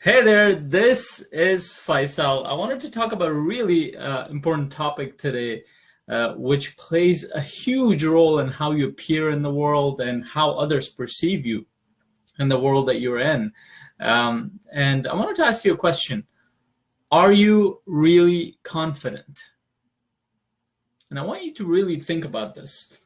Hey there, this is Faisal. I wanted to talk about a really important topic today, which plays a huge role in how you appear in the world and how others perceive you in the world that you're in. And I wanted to ask you a question. Are you really confident? And I want you to really think about this.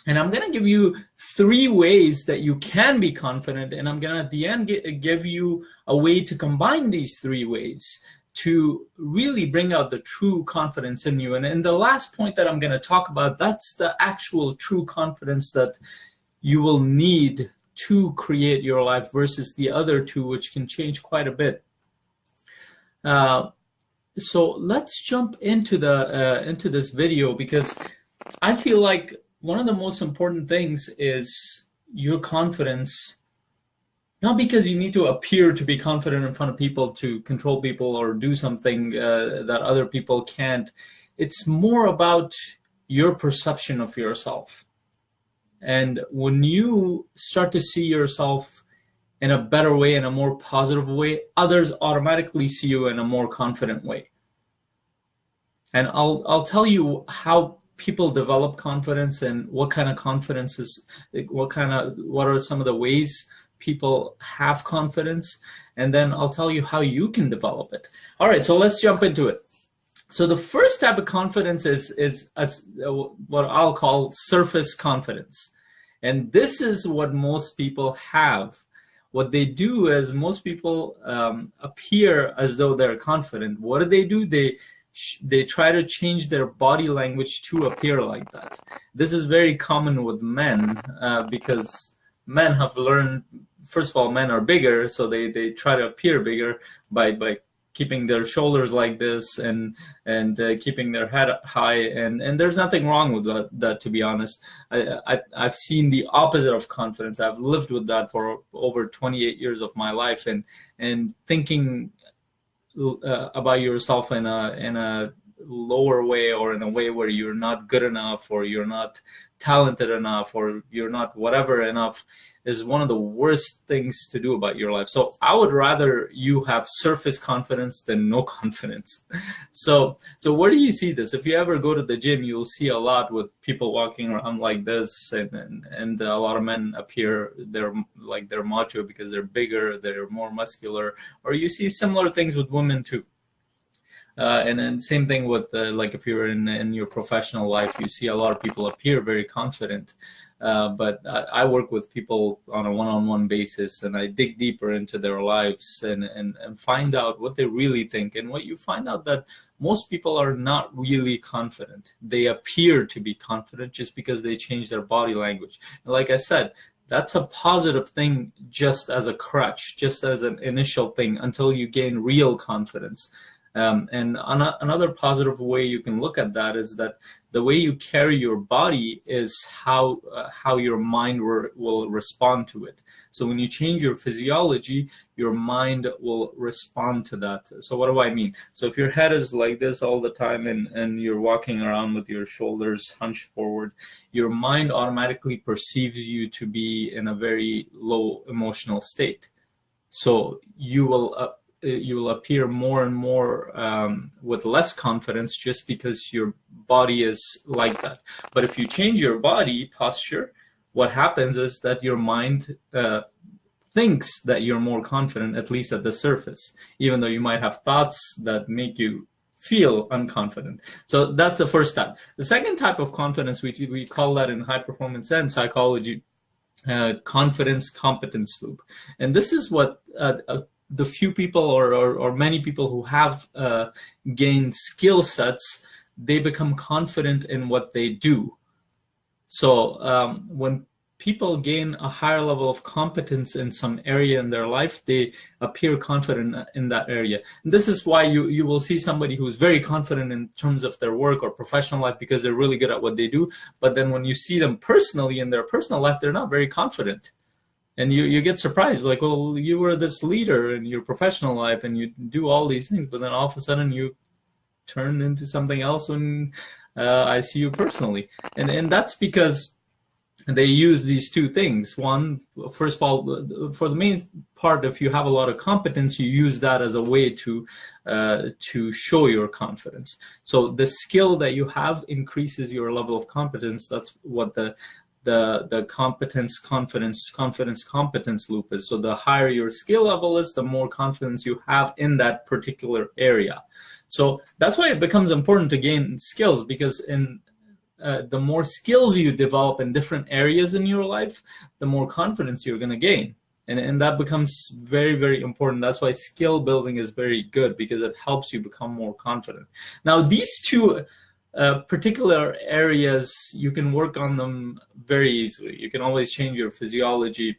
And I'm going to give you three ways that you can be confident. And I'm going to, at the end, give you a way to combine these three ways to really bring out the true confidence in you. And the last point that I'm going to talk about, that's the actual true confidence that you will need to create your life versus the other two, which can change quite a bit. So let's jump into this video, because I feel like one of the most important things is your confidence, not because you need to appear to be confident in front of people to control people or do something that other people can't. It's more about your perception of yourself. And when you start to see yourself in a better way, in a more positive way, others automatically see you in a more confident way. And I'll tell you how people develop confidence and what kind of confidence is, what are some of the ways people have confidence, and then I'll tell you how you can develop it. All right, so let's jump into it. So the first type of confidence is what I'll call surface confidence. And this is what most people have. What they do is most people appear as though they're confident. What do? They try to change their body language to appear like that. This is very common with men because men have learned, first of all, men are bigger, so they try to appear bigger by keeping their shoulders like this and keeping their head high, and there's nothing wrong with that, to be honest. I've seen the opposite of confidence. I've lived with that for over 28 years of my life, and thinking about yourself in a lower way, or in a way where you're not good enough, or you're not talented enough, or you're not whatever enough, is one of the worst things to do about your life. So I would rather you have surface confidence than no confidence. So where do you see this? If you ever go to the gym, you'll see a lot with people walking around like this, and a lot of men appear they're macho because they're bigger, they're more muscular, or you see similar things with women too. And then same thing with like if you're in your professional life, you see a lot of people appear very confident. But I work with people on a one-on-one basis, and I dig deeper into their lives and find out what they really think. And what you find out, that most people are not really confident. They appear to be confident just because they change their body language. And like I said, that's a positive thing, just as a crutch, just as an initial thing, until you gain real confidence. And another positive way you can look at that is that the way you carry your body is how your mind will respond to it. So when you change your physiology, your mind will respond to that. So what do I mean? So if your head is like this all the time, and you're walking around with your shoulders hunched forward, your mind automatically perceives you to be in a very low emotional state. So you will appear more and more with less confidence, just because your body is like that. But if you change your body posture, what happens is that your mind thinks that you're more confident, at least at the surface, even though you might have thoughts that make you feel unconfident. So that's the first type. The second type of confidence, we call that in high performance and psychology, confidence competence loop. And this is what the few people or many people who have gained skill sets, they become confident in what they do. So when people gain a higher level of competence in some area in their life, they appear confident in that area. And this is why you will see somebody who's very confident in terms of their work or professional life, because they're really good at what they do. But then when you see them personally in their personal life, they're not very confident. And you get surprised, like, well, you were this leader in your professional life and you do all these things, but then all of a sudden you turn into something else when I see you personally. And that's because they use these two things. One, first of all, for the main part, if you have a lot of competence, you use that as a way to show your confidence. So the skill that you have increases your level of competence. That's what the competence loop is. So the higher your skill level is, the more confidence you have in that particular area. So that's why it becomes important to gain skills, because the more skills you develop in different areas in your life, the more confidence you're going to gain. And that becomes very, very important. That's why skill building is very good, because it helps you become more confident. Now, these two particular areas, you can work on them very easily. You can always change your physiology.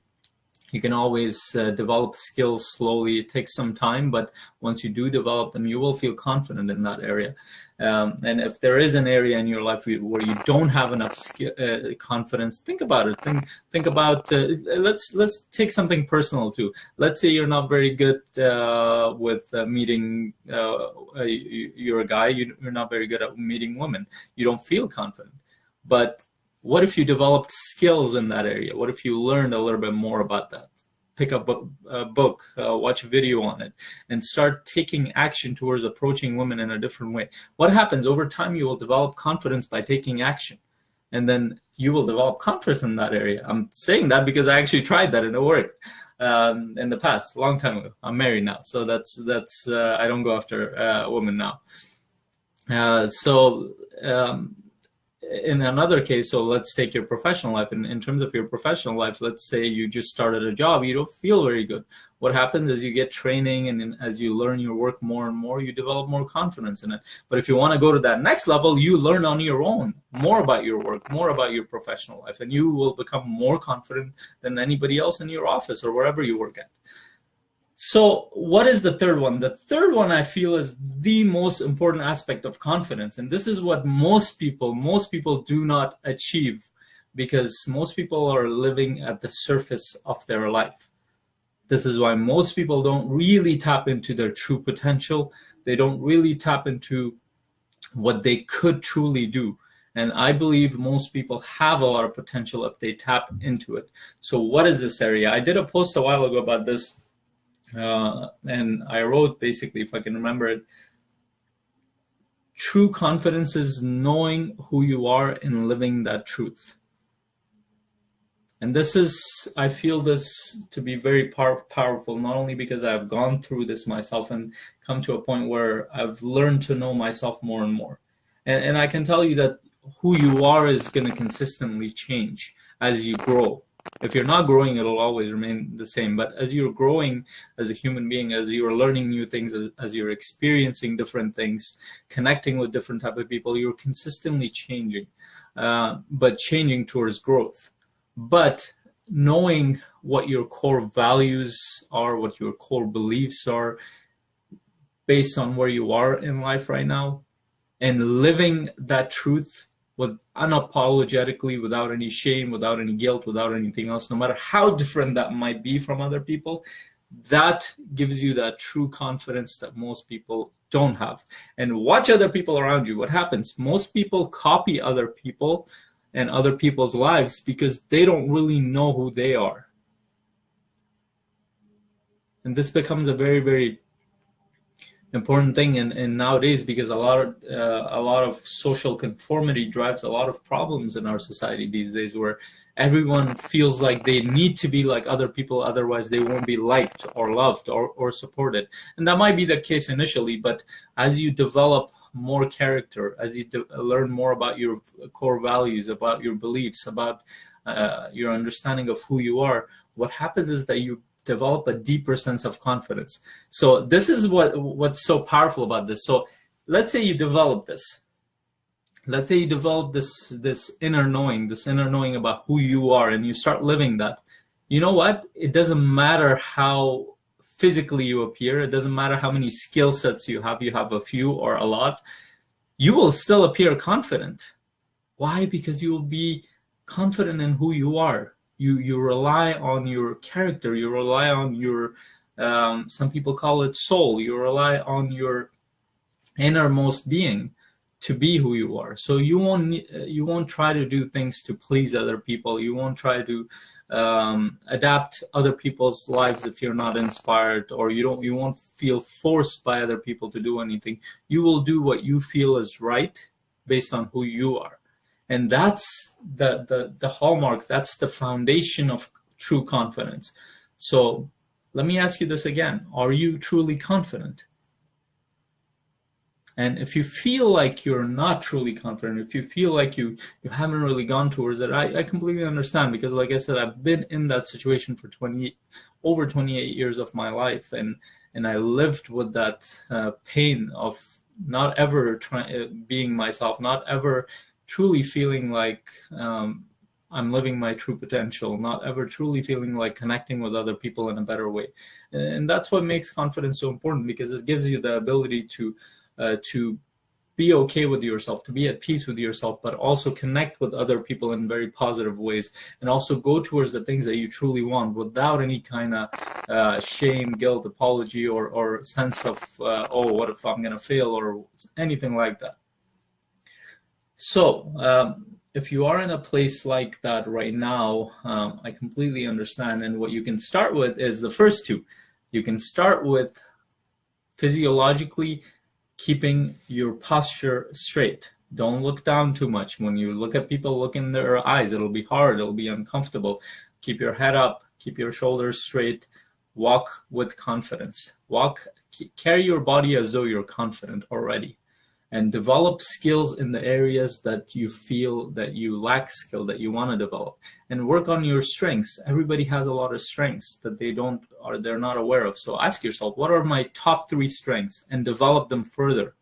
You can always develop skills slowly. It takes some time, but once you do develop them, you will feel confident in that area. And if there is an area in your life where you don't have enough confidence, think about it. Think about. Let's take something personal too. Let's say you're not very good with meeting. You're a guy. You're not very good at meeting women. You don't feel confident, but what if you developed skills in that area? What if you learned a little bit more about that? Pick up a book, watch a video on it, and start taking action towards approaching women in a different way. What happens? Over time, you will develop confidence by taking action. And then you will develop confidence in that area. I'm saying that because I actually tried that and it worked in the past, a long time ago. I'm married now, so that's I don't go after women now. In another case, so let's take your professional life. In terms of your professional life, let's say you just started a job, you don't feel very good. What happens is you get training, and as you learn your work more and more, you develop more confidence in it. But if you want to go to that next level, you learn on your own more about your work, more about your professional life, and you will become more confident than anybody else in your office or wherever you work at. So what is the third one? The third one, I feel, is the most important aspect of confidence. And this is what most people do not achieve, because most people are living at the surface of their life. This is why most people don't really tap into their true potential. They don't really tap into what they could truly do. And I believe most people have a lot of potential if they tap into it. So what is this area? I did a post a while ago about this. And I wrote, basically, if I can remember it, true confidence is knowing who you are and living that truth. And this is, I feel this to be very powerful, not only because I've gone through this myself and come to a point where I've learned to know myself more and more. And I can tell you that who you are is going to consistently change as you grow. If you're not growing, it'll always remain the same. But as you're growing as a human being, as you're learning new things, as you're experiencing different things, connecting with different type of people, you're consistently changing, but changing towards growth. But knowing what your core values are, what your core beliefs are, based on where you are in life right now, and living that truth with unapologetically, without any shame, without any guilt, without anything else, no matter how different that might be from other people, that gives you that true confidence that most people don't have. And watch other people around you. What happens? Most people copy other people and other people's lives because they don't really know who they are. And this becomes a very, very important thing in nowadays, because a lot of social conformity drives a lot of problems in our society these days, where everyone feels like they need to be like other people, otherwise they won't be liked or loved or supported. And that might be the case initially, but as you develop more character, as you learn more about your core values, about your beliefs, about your understanding of who you are, what happens is that you develop a deeper sense of confidence. So this is what's so powerful about this. So let's say you develop this. Let's say you develop this inner knowing about who you are, and you start living that. You know what? It doesn't matter how physically you appear. It doesn't matter how many skill sets you have. You have a few or a lot. You will still appear confident. Why? Because you will be confident in who you are. You rely on your character, you rely on your, some people call it soul, you rely on your innermost being to be who you are. So you won't try to do things to please other people. You won't try to adapt other people's lives if you're not inspired, or you won't feel forced by other people to do anything. You will do what you feel is right based on who you are. And that's the hallmark, that's the foundation of true confidence. So let me ask you this again. Are you truly confident? And if you feel like you're not truly confident, if you feel like you haven't really gone towards it, I completely understand, because like I said, I've been in that situation for over 28 years of my life, and I lived with that pain of not ever being myself, not ever truly feeling like I'm living my true potential, not ever truly feeling like connecting with other people in a better way. And that's what makes confidence so important, because it gives you the ability to be okay with yourself, to be at peace with yourself, but also connect with other people in very positive ways, and also go towards the things that you truly want without any kind of shame, guilt, apology, or sense of, oh, what if I'm going to fail, or anything like that. So if you are in a place like that right now, I completely understand. And what you can start with is the first two. You can start with physiologically keeping your posture straight. Don't look down too much. When you look at people, look in their eyes. It'll be hard. It'll be uncomfortable. Keep your head up. Keep your shoulders straight. Walk with confidence. Carry your body as though you're confident already. And develop skills in the areas that you feel that you lack skill, that you want to develop, and work on your strengths. Everybody has a lot of strengths that they're not aware of. So ask yourself, what are my top 3 strengths, and develop them further.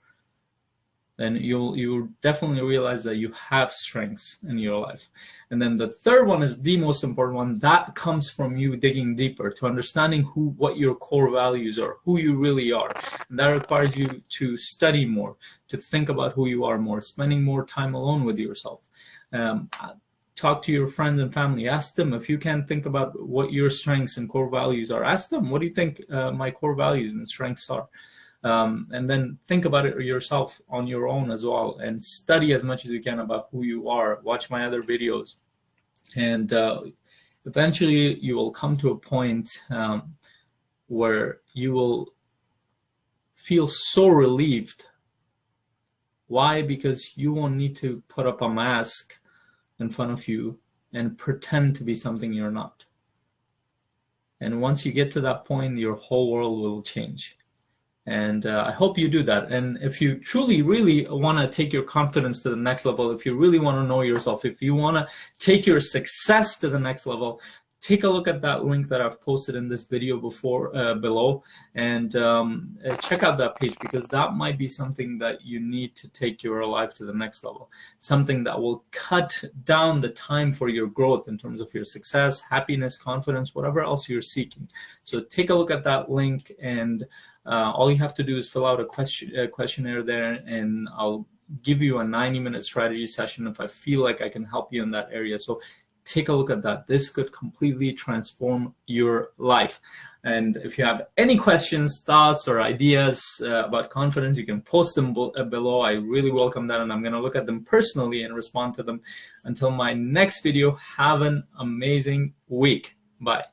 Then you'll definitely realize that you have strengths in your life. And then the third one is the most important one. That comes from you digging deeper to understanding what your core values are, who you really are. And that requires you to study more, to think about who you are more, spending more time alone with yourself. Talk to your friends and family. Ask them, if you can't think about what your strengths and core values are, ask them, what do you think my core values and strengths are? And then think about it yourself on your own as well, and study as much as you can about who you are. Watch my other videos, and eventually you will come to a point where you will feel so relieved. Why? Because you won't need to put up a mask in front of you and pretend to be something you're not. And once you get to that point, your whole world will change. And I hope you do that. And if you truly, really want to take your confidence to the next level, if you really want to know yourself, if you want to take your success to the next level, take a look at that link that I've posted in this video below, and check out that page, because that might be something that you need to take your life to the next level. Something that will cut down the time for your growth in terms of your success, happiness, confidence, whatever else you're seeking. So take a look at that link, and all you have to do is fill out a questionnaire there, and I'll give you a 90-minute strategy session if I feel like I can help you in that area. So take a look at that. This could completely transform your life. And if you have any questions, thoughts, or ideas about confidence, you can post them below. I really welcome that, and I'm going to look at them personally and respond to them. Until my next video, have an amazing week. Bye.